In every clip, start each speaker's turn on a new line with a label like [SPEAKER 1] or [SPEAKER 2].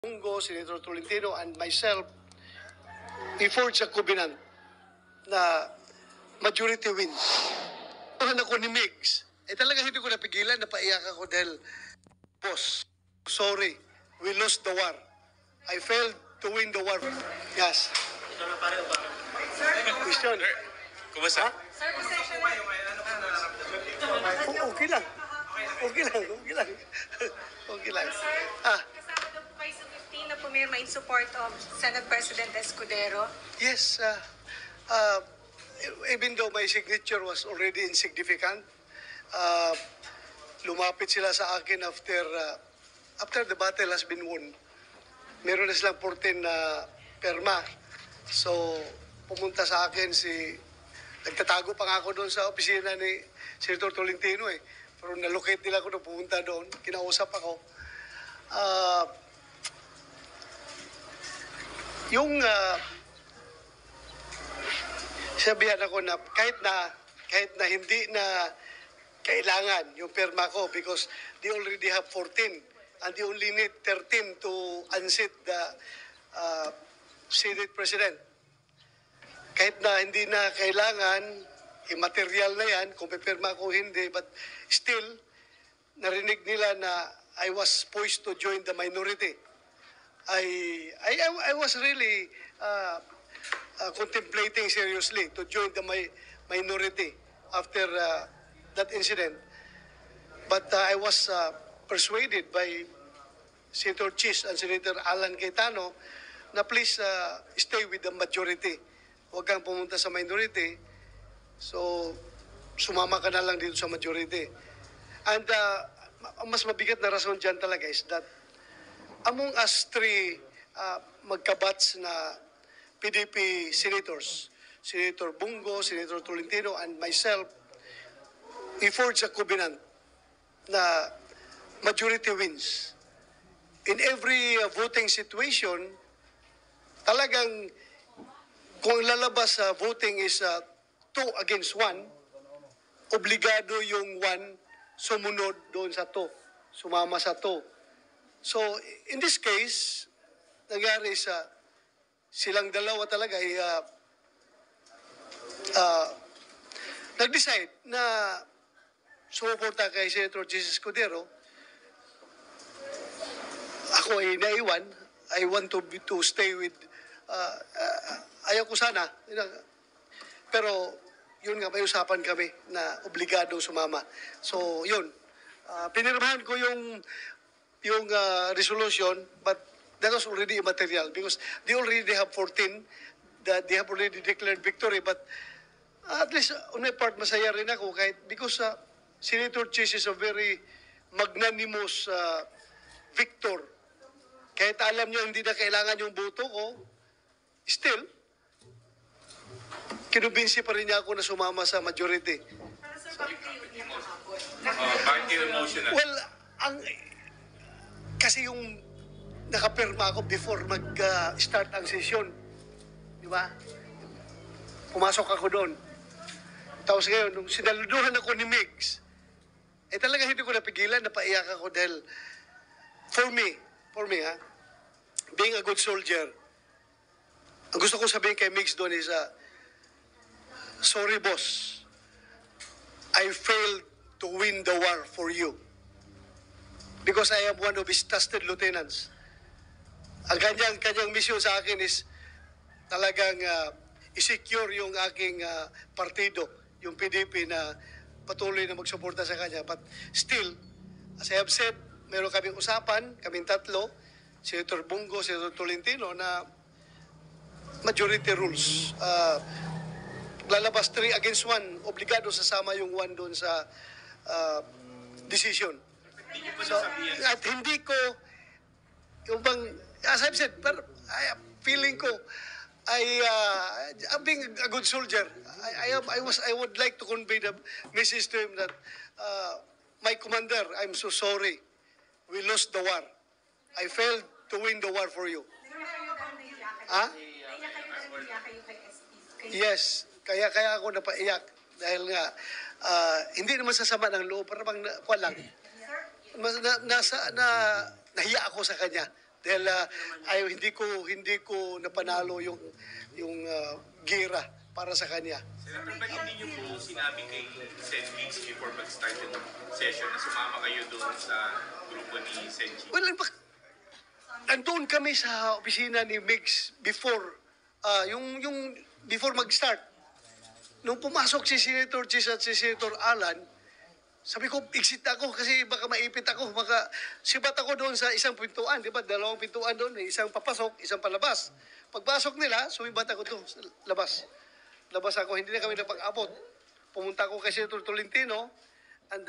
[SPEAKER 1] Bungo, Senator Tolentino, and myself, we forged a covenant na majority wins. Tuhan ako ni Migs. Talaga hindi ko napigilan, napaiyak ako dahil, boss, sorry, we lost the war. I failed to win the war. Yes. Question.
[SPEAKER 2] Kumusta?
[SPEAKER 3] Sir, pasensya na.
[SPEAKER 1] Okay lang. Okay lang. Okay lang. Okay lang.
[SPEAKER 3] Sir, kasama daw po kayo sa 15 na pumirma in support of Senate President Escudero.
[SPEAKER 1] Yes, even though my signature was already insignificant, lumapit sila sa akin after the battle has been won. Meron na silang 14 na perma. So, pumunta sa akin nagtatago pa nga ako doon sa opisina ni Senator Tolentino eh. Pero nalocate nila ako na pumunta doon. Kinausap ako. Sabihan ako na kahit na hindi na kailangan yung perma ko because they already have 14 and they only need 13 to unseat the Senate President. Kahit na hindi na kailangan, immaterial na yan, kung pipirma ko hindi, but still, narinig nila na I was poised to join the minority. I was really contemplating seriously to join the minority after that incident. But I was persuaded by Senator Chis and Senator Alan Cayetano na please stay with the majority. Huwag kang pumunta sa minority. So, sumama ka na lang dito sa majority. And ang mas mabigat na rason dyan talaga is that among us three magkabats na PDP senators, Senator Bungo, Senator Tolentino, and myself, we forged a covenant na majority wins. In every voting situation, talagang kung lalabas sa voting is 2 against 1, obligado yung 1 sumunod doon sa 2, sumama sa 2. So, in this case, nangyari silang dalawa talaga ay nag-decide na sumuporta kay Senator Jesus Escudero. Ako ay naiwan. I want to stay with ayaw ko sana. Pero yun nga, may usapan kami na obligado sumama. So, yun. Pinirmahan ko yung resolution, but that was already immaterial because they already have 14 that they have already declared victory. But at least on my part, masaya rin ako kahit because Senator Chis is a very magnanimous victor. Kahit alam niyo hindi na kailangan yung boto ko, still, kinumbinsi pa rin niya ako na sumama sa majority.
[SPEAKER 2] Bakit kayo emotional?
[SPEAKER 1] Well, kasi yung nakapirma ako before mag-start ang session. Di ba? Pumasok ako doon. Tapos ngayon, nung sinaluduhan ako ni Migs, talaga hindi ko napigilan, napaiyak ako dahil for me being a good soldier, ang gusto kong sabihin kay Migs doon is, sorry boss, I failed to win the war for you because I am one of his trusted lieutenants. Ang kanyang mission sa akin is talagang i-secure yung aking partido, yung PDP na patuloy na magsuporta sa kanya. But still, as I have said, meron kaming usapan, kaming tatlo, Senator Bungo, Senator Tolentino, na majority rules. Lalabas 3 against 1, obligado sasama yung 1 doon sa decision. So, at hindi ko, yung bang, as I've said, pero feeling ko, I'm being a good soldier. I would like to convey the message to him that, my commander, I'm so sorry. We lost the war. I failed to win the war for you. Ha? Yes, kaya ako napaiyak dahil nga hindi naman sasama ng loob, para bang kuwan lang. Nahiya ako sa kanya Dahil hindi ko napanalo yung gira para sa kanya.
[SPEAKER 2] Senator, ba't hindi niyo po sinabi kay Sen. Mix before mag-start yung session na sumama kayo doon sa grupo ni Senchi?
[SPEAKER 1] Well, andun kami sa opisina ni Migs before before mag-start. Nung pumasok si Senator Chis at si Senator Alan, sabi ko, exit ako kasi baka maipit ako. Baka sibat ako doon sa isang pintuan. Di ba? Dalawang pintuan doon. Isang papasok, isang palabas. Pagpasok nila, sumibat ako doon sa labas. Labas ako. Hindi na kami napag-abot. Pumunta ako kay Senator Tolentino and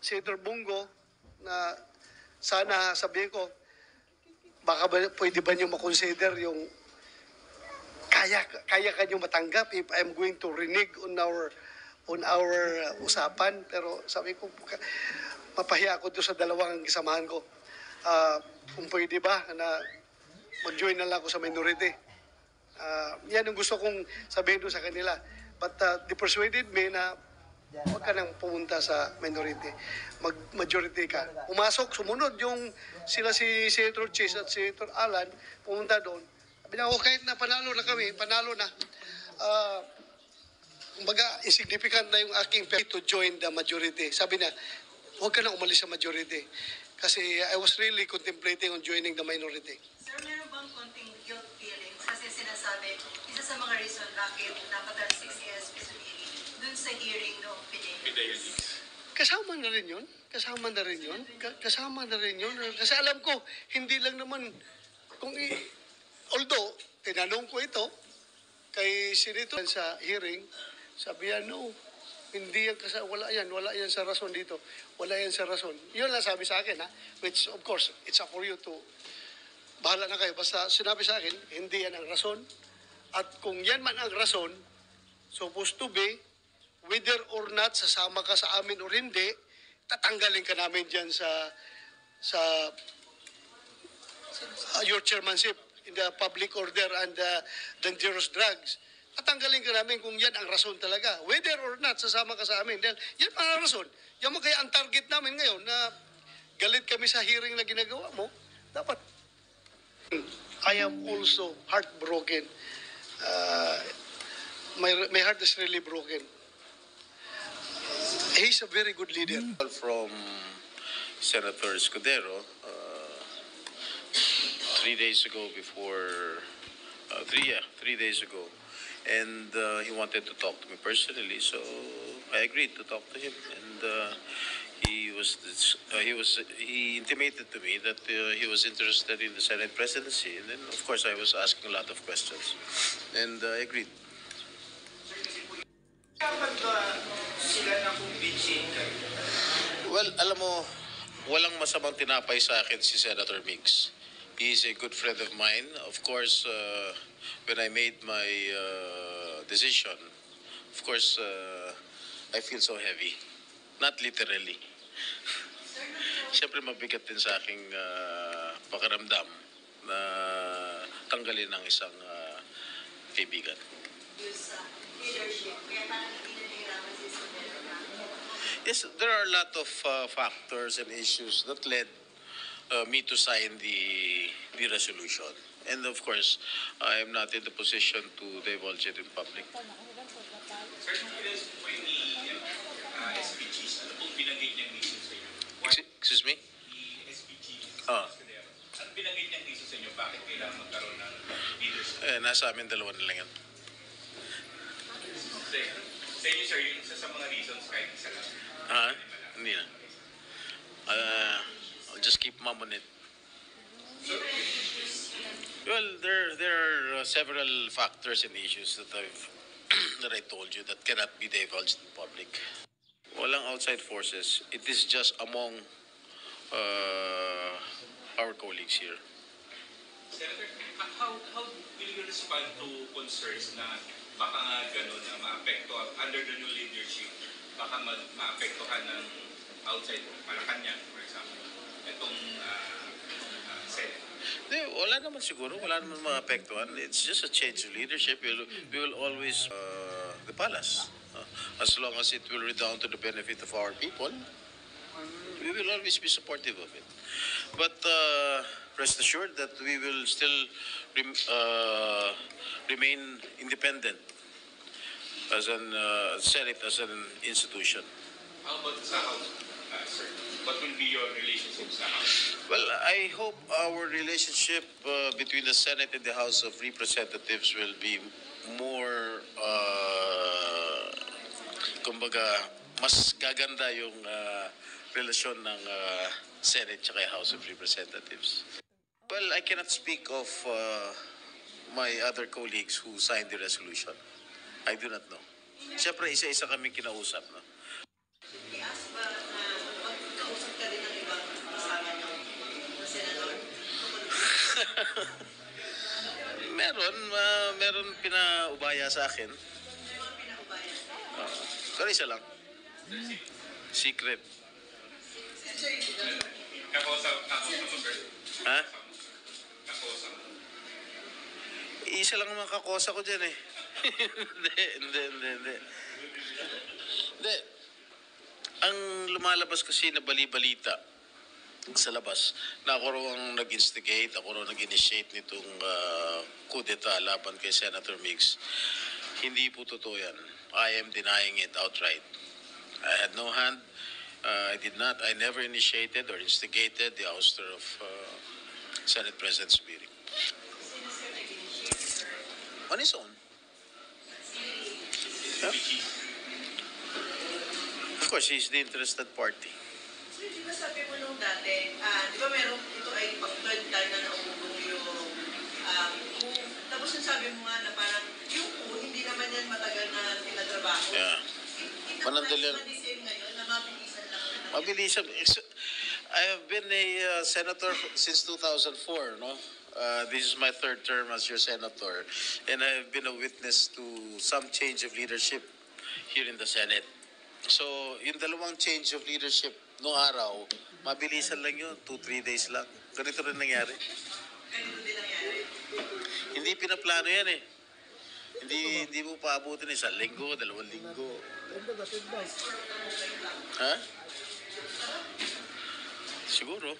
[SPEAKER 1] Senator Bungo na sana sabihin ko, baka pwede ba niyo makonsider yung kaya kanyo matanggap if I'm going to renege on our usapan. Pero sabi ko, mapahiya ako doon sa dalawang kasamahan ko. Kung pwede ba na mag-join na lang ako sa minority. Yan ang gusto kong sabihin doon sa kanila. But they persuaded me na huwag ka nang pumunta sa minority. Majority ka. Pumasok, sumunod yung sila si Senator Chis at Senator Alan, pumunta doon. Sabi niya, kahit na panalo na. Kumbaga, insignificant na yung aking pay to join the majority. Sabi niya, huwag ka na umalis sa majority. Kasi I was really contemplating on joining the minority.
[SPEAKER 4] Sir, meron bang konting guilt feelings? Kasi sinasabi, isa sa mga reason bakit napatalsik si SP Sumili dun sa hearing noong Fidelis.
[SPEAKER 1] Kasama na rin yun. Kasama na rin yun. Kasi alam ko, hindi lang naman, although, tinanong ko ito kay Senator sa hearing, sabi niya, no, hindi yan, wala yan sa rason dito. Wala yan sa rason. Yun lang sabi sa akin, ha? Which, of course, it's up for you to, bahala na kayo. Basta sinabi sa akin, hindi yan ang rason. At kung yan man ang rason, supposed to be, whether or not sasama ka sa amin or hindi, tatanggalin ka namin dyan sa your chairmanship in the public order and dangerous drugs. Tatanggalin ka namin kung yan ang rason talaga. Whether or not sasama ka sa amin. Dahil yan pa ang rason. Yan mo kaya ang target namin ngayon na galit kami sa hearing na ginagawa mo. Dapat. I am also heartbroken. My heart is really broken. He's a very good leader.
[SPEAKER 5] From Senator Escudero 3 days ago before 3 days ago, and he wanted to talk to me personally, so I agreed to talk to him, and he intimated to me that he was interested in the Senate presidency, and then of course I was asking a lot of questions, and I agreed. Well, alam mo, walang masamang tinapay sa akin si Senator Mix. He is a good friend of mine. Of course, when I made my decision, of course, I feel so heavy. Not literally. Siyempre mabigat din sa aking pakiramdam na tanggalin ng isang kaibigan. Yes, there are a lot of factors and issues that led me to sign the resolution. And of course, I am not in the position to divulge it in public.
[SPEAKER 2] Sir, Fidelis po yung SPGs, ano pong binanggit niyang reason sa inyo?
[SPEAKER 5] Excuse me?
[SPEAKER 2] The SPGs,
[SPEAKER 5] Ah.
[SPEAKER 2] ano binanggit niyang reason sa inyo? Bakit kailangan magkaroon ng leadership?
[SPEAKER 5] Nasa amin dalawa na lang yan.
[SPEAKER 2] Sa inyo, sir, yung isa sa mga reasons kahit isa lang.
[SPEAKER 5] Hindi na. I'll just keep mum on it. Well, there are several factors and issues that that I told you that cannot be divulged in public. Walang outside forces. It is just among our colleagues here.
[SPEAKER 2] Senator, how will you respond to concerns na baka nga gano'n na maapektuhan under the new leadership, baka maapektuhan ng outside Malacanang, for example, itong Senate?
[SPEAKER 5] Wala naman siguro. Wala naman mga apektuhan. It's just a change of leadership. We will always the palace. As long as it will redound to the benefit of our people, We will always be supportive of it. But rest assured that we will still remain independent as an Senate, as an institution.
[SPEAKER 2] How about sa House, sir? What will be your relationship sa House?
[SPEAKER 5] Well, I hope our relationship between the Senate and the House of Representatives will be more, kumbaga, mas gaganda yung relasyon ng Senate at House of Representatives. Well, I cannot speak of my other colleagues who signed the resolution. I do not know. Siyempre, isa-isa kami kinausap, no?
[SPEAKER 4] I-ask ba na magkausap ka din ng ibang kasama ng senador?
[SPEAKER 5] Meron pinaubaya sa akin.
[SPEAKER 4] May mga pinaubayan.
[SPEAKER 5] Pero isa lang. Secret.
[SPEAKER 2] Kakausap mo, sir?
[SPEAKER 5] Ha?
[SPEAKER 2] Kakausap mo.
[SPEAKER 5] Isa lang ang makakosa ko dyan eh. Hindi. Hindi. Ang lumalabas kasi na bali-balita sa labas na ako raw ang nag-instigate, ako raw nag-initiate nitong coup d'etat laban kay Senator Mix. Hindi po totoo yan. I am denying it outright. I had no hand. I never initiated or instigated the ouster of Senate President Zubiri.
[SPEAKER 4] Sino sir nag-initiate, sir?
[SPEAKER 5] On his own. Huh? Of course, he's the interested party.
[SPEAKER 4] So, di ba sabi mo nung dati, di ba meron ito ay pag-third time na naubog yung coup. Tapos yung sabi mo nga na parang yung coup, hindi naman yan matagal na tinatrabaho.
[SPEAKER 5] Yeah.
[SPEAKER 4] Manandali
[SPEAKER 5] Manandali.
[SPEAKER 4] yan. Ngayon na mabilisan lang na.
[SPEAKER 5] Mabilis. I have been a senator since 2004, no? This is my third term as your senator, and I have been a witness to some change of leadership here in the Senate. So, yung dalawang change of leadership noong araw, mabilisan lang yun, 2-3 days lang. Ganito rin nangyari.
[SPEAKER 4] Ganito din nangyari.
[SPEAKER 5] Hindi pinaplano yan eh. Hindi mo paabutin isang linggo, 2 linggo. Ha? Siguro.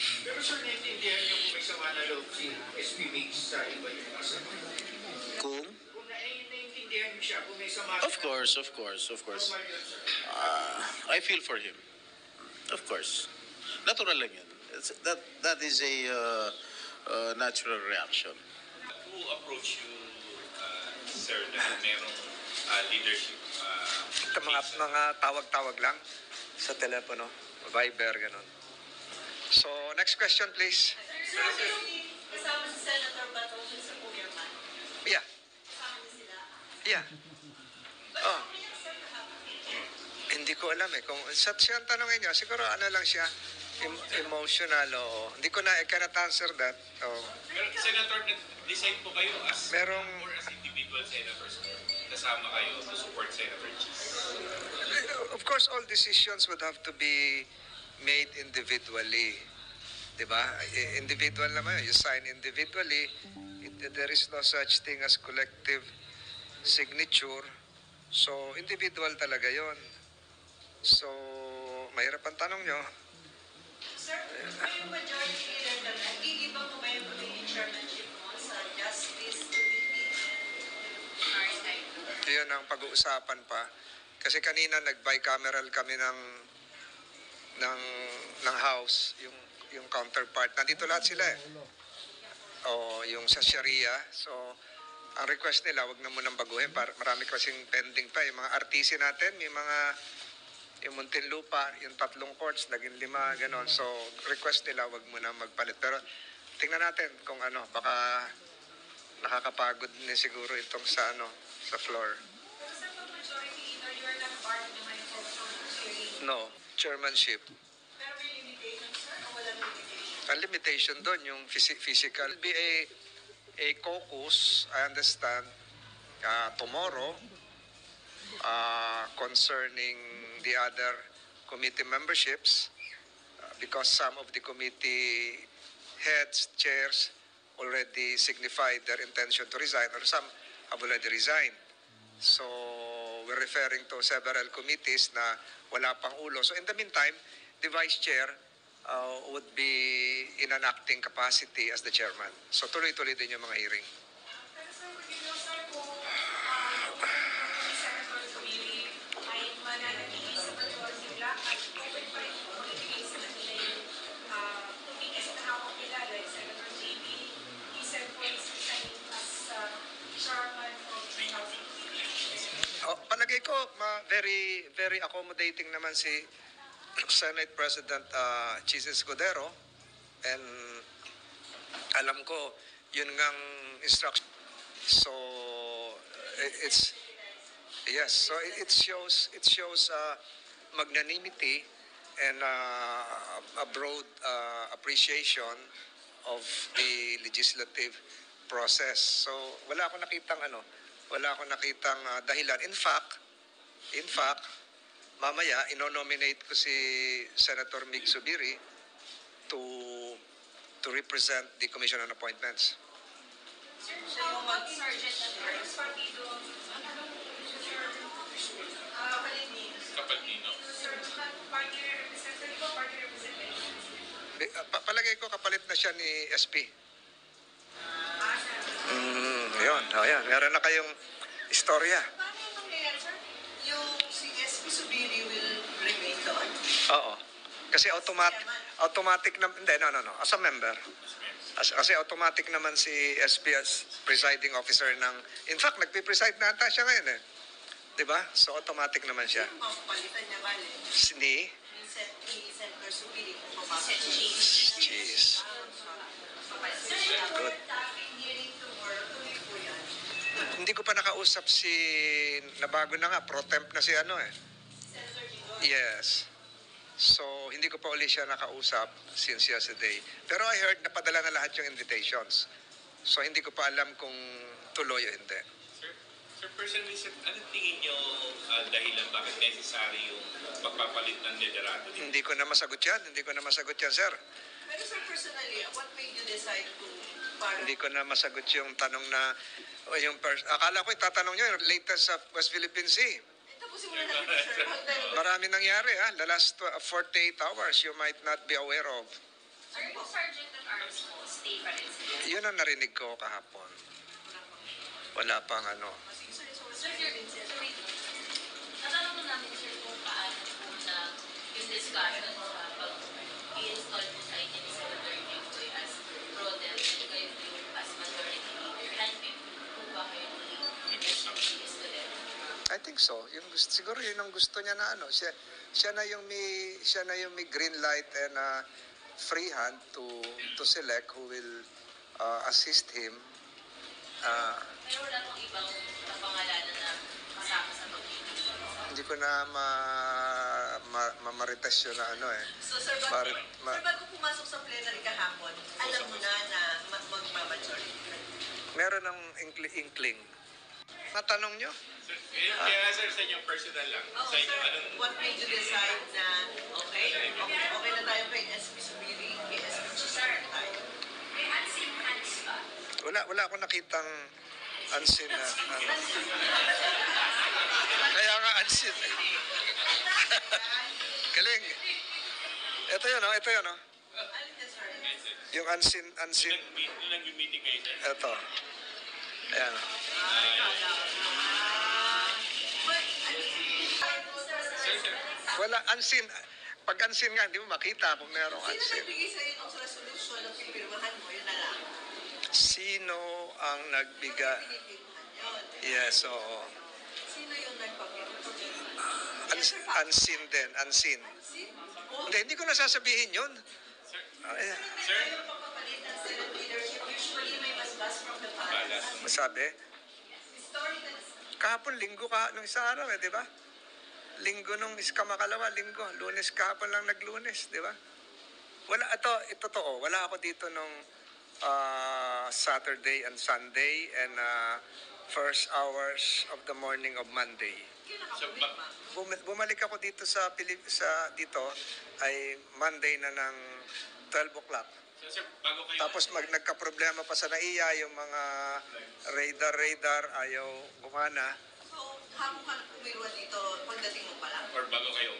[SPEAKER 6] Pero sir, naiintindihan niyo kung may sama na loob si SP Mix sa iba yung kasama.
[SPEAKER 5] Kung?
[SPEAKER 6] Kung naiintindihan niyo siya kung may sama
[SPEAKER 5] Of course.
[SPEAKER 6] Normal yun, sir.
[SPEAKER 5] I feel for him. Of course. Natural lang yan. That is a natural reaction.
[SPEAKER 2] Who approached you, sir, na merong leadership?
[SPEAKER 7] Mga tawag-tawag lang sa telepono, Viber, ganun. So, next question, please.
[SPEAKER 4] Sir, kasama si Senator Bato dun sa Pumirman?
[SPEAKER 7] Yeah.
[SPEAKER 4] Kasama niya sila?
[SPEAKER 7] Yeah.
[SPEAKER 4] Ba't
[SPEAKER 7] Oh.
[SPEAKER 4] umiyak sir kahapon?
[SPEAKER 7] Hindi ko alam eh. Kung siya ang tanongin niyo, siguro ano lang siya, emotional o... Hindi ko na, I cannot answer that. Oh.
[SPEAKER 2] Pero, Senator, nag-decide po kayo as
[SPEAKER 7] Merong-
[SPEAKER 2] or as individual senators? Kasama kayo to support Senator Cheese?
[SPEAKER 7] Of course, all decisions would have to be made individually. Diba? Individual naman. You sign individually. There is no such thing as collective signature. So, individual talaga yon. So, mahirap ang tanong nyo.
[SPEAKER 4] Sir, may majority leader ka na. Iibang mo ba yung committee chairmanship mo sa Justice Committee and Maritime?
[SPEAKER 7] Yun ang pag-uusapan pa. Kasi kanina nag-bicameral kami ng House, yung counterpart. Nandito lahat sila eh. O, yung sa Sharia. So, ang request nila, wag na munang baguhin. Marami kasing pending pa. Yung mga RTC natin, may mga yung Muntinlupa, yung 3 courts, naging 5, ganon. So, request nila, wag muna magpalit. Pero, tingnan natin kung ano, baka nakakapagod din siguro itong sa floor.
[SPEAKER 3] Pero sa majority leader, you are not part naman of hearing.
[SPEAKER 7] No, chairmanship.
[SPEAKER 4] Pero may limitation, sir, o walang limitation?
[SPEAKER 7] Ang limitation doon, yung physical. Will be a caucus, I understand, tomorrow concerning the other committee memberships because some of the committee heads, chairs already signified their intention to resign or some have already resigned. So we're referring to several committees na wala pang ulo. So in the meantime, the Vice Chair would be in an acting capacity as the Chairman. So tuloy-tuloy din yung mga hearing.
[SPEAKER 3] Pero sir, would you know, sir, kung ni Senator Zubiri ay mananatili sa majority block at open pa rin kung magbibigay sa kanila yung tumigas na hawak nila, like Senator JB, he said for his resigning as chairman of the House.
[SPEAKER 7] Palagay ko, very, very accommodating naman si Senate President Chis Escudero, and alam ko yun ngang instruction. So it's yes, so it shows magnanimity and a broad appreciation of the legislative process. So wala akong nakitang dahilan. In fact, mamaya ino-nominate ko si Senator Mig Zubiri to represent the Commission on Appointments.
[SPEAKER 3] Sir, how about Sergeant at Arms Partido?
[SPEAKER 2] Kapatino.
[SPEAKER 3] Sir, party representative o party representative?
[SPEAKER 7] Palagay ko kapalit na siya ni SP.
[SPEAKER 3] Sir.
[SPEAKER 7] Yun. Meron na kayong istorya.
[SPEAKER 4] Paano yung mangyayari, sir? Yung si SP Subiri will remain doon?
[SPEAKER 7] Oo. Kasi automatic na, hindi, no. As a member. Kasi automatic naman si SP as presiding officer ng, in fact, nagpipreside na ata siya ngayon eh. Diba? So automatic naman siya.
[SPEAKER 4] Yung mapapalitan niya, bali?
[SPEAKER 7] Ni
[SPEAKER 4] Ni Senator Subiri kung papapalitan.
[SPEAKER 7] Cheese. Good.
[SPEAKER 4] Hearing tomorrow, tuloy po yan.
[SPEAKER 7] Hindi ko pa nakausap si, nabago na nga, pro temp na si ano eh. Yes. So, hindi ko pa uli siya nakausap since yesterday. Pero I heard napadala na lahat yung invitations. So, hindi ko pa alam kung tuloy o hindi.
[SPEAKER 2] Sir, personally, sir, ano tingin nyo dahilan bakit necessary yung pagpapalit ng liderato?
[SPEAKER 7] Hindi ko na masagot yan, sir.
[SPEAKER 4] Pero sir, personally, what made you decide to parang...
[SPEAKER 7] Hindi ko na masagot yung tanong na, akala ko itatanong nyo, yung latest sa West Philippine Sea.
[SPEAKER 4] Tapusin mo na natin, sir.
[SPEAKER 7] Marami nangyari, the last 48 hours you might not be aware of.
[SPEAKER 8] Sir, yung Sergeant at Arms mo, stay pa rin sila.
[SPEAKER 7] Yun ang narinig ko kahapon. Wala pang ano.
[SPEAKER 8] Sir, natanong mo namin, sir, kung paano po na yung discussion sa pag-i-install po sa inyo ni Senator Jinggoy as pro-dem and kayo po yung as majority leader. Handpick po ba kayo ni Escudero?
[SPEAKER 7] I think so. Siguro yun ang gusto niya na ano. Siya na yung may green light and free hand to select who will assist him.
[SPEAKER 8] Pero wala pong ibang napangalanan na kasama sa pag-ibig.
[SPEAKER 7] Hindi ko na mamarites yun na ano eh.
[SPEAKER 4] So, sir, bago pumasok sa plenary kahapon, alam mo na magmamajority.
[SPEAKER 7] Meron ng inkling. Natanong nyo?
[SPEAKER 2] Sir, kaya sir, sa inyo personal lang. Sa inyo, anong...
[SPEAKER 4] What made you decide na okay na tayo kay SP Subiri, kay SP Chisar tayo?
[SPEAKER 8] May unseen hands ba?
[SPEAKER 7] Wala akong nakitang unseen na ano. Kaya nga unseen. Galing. Ito yun, oh.
[SPEAKER 4] Alin na, sir?
[SPEAKER 7] Yung unseen.
[SPEAKER 2] Ilang yung meeting kayo, sir?
[SPEAKER 7] Ito. Ayan. Wala, unseen. Pag unseen nga, hindi mo makita kung merong
[SPEAKER 4] Sino
[SPEAKER 7] unseen.
[SPEAKER 4] nagbigay sa'yo ng resolution na pipirmahan mo? Yun na lang.
[SPEAKER 7] Sino ang nagbigay?
[SPEAKER 4] Pinipirmahan yun.
[SPEAKER 7] Yes, oo.
[SPEAKER 4] Sino yung nagpapirmahan?
[SPEAKER 7] Unseen din, unseen. Hindi ko nasasabihin yun. Ayan.
[SPEAKER 2] Sir,
[SPEAKER 4] Yung pagpapalit ng Senate leadership, usually may basbas from the past.
[SPEAKER 7] Masabi?
[SPEAKER 4] Historical.
[SPEAKER 7] Kahapon, linggo nung isang araw di ba? Linggo nung kamakalawa, linggo. Lunes kahapon lang naglunes, di ba? Ito totoo. Wala ako dito nung Saturday and Sunday and first hours of the morning of Monday.
[SPEAKER 2] so,
[SPEAKER 7] Bumalik ako dito dito ay Monday na ng 12 o'clock.
[SPEAKER 2] sir, bago kayo...
[SPEAKER 7] Tapos nagka-problema pa sa NAIA, yung mga radar ayaw gumana.
[SPEAKER 4] So, hapon ka na pumiruan dito pagdating mo pa lang?
[SPEAKER 2] Or bago kayo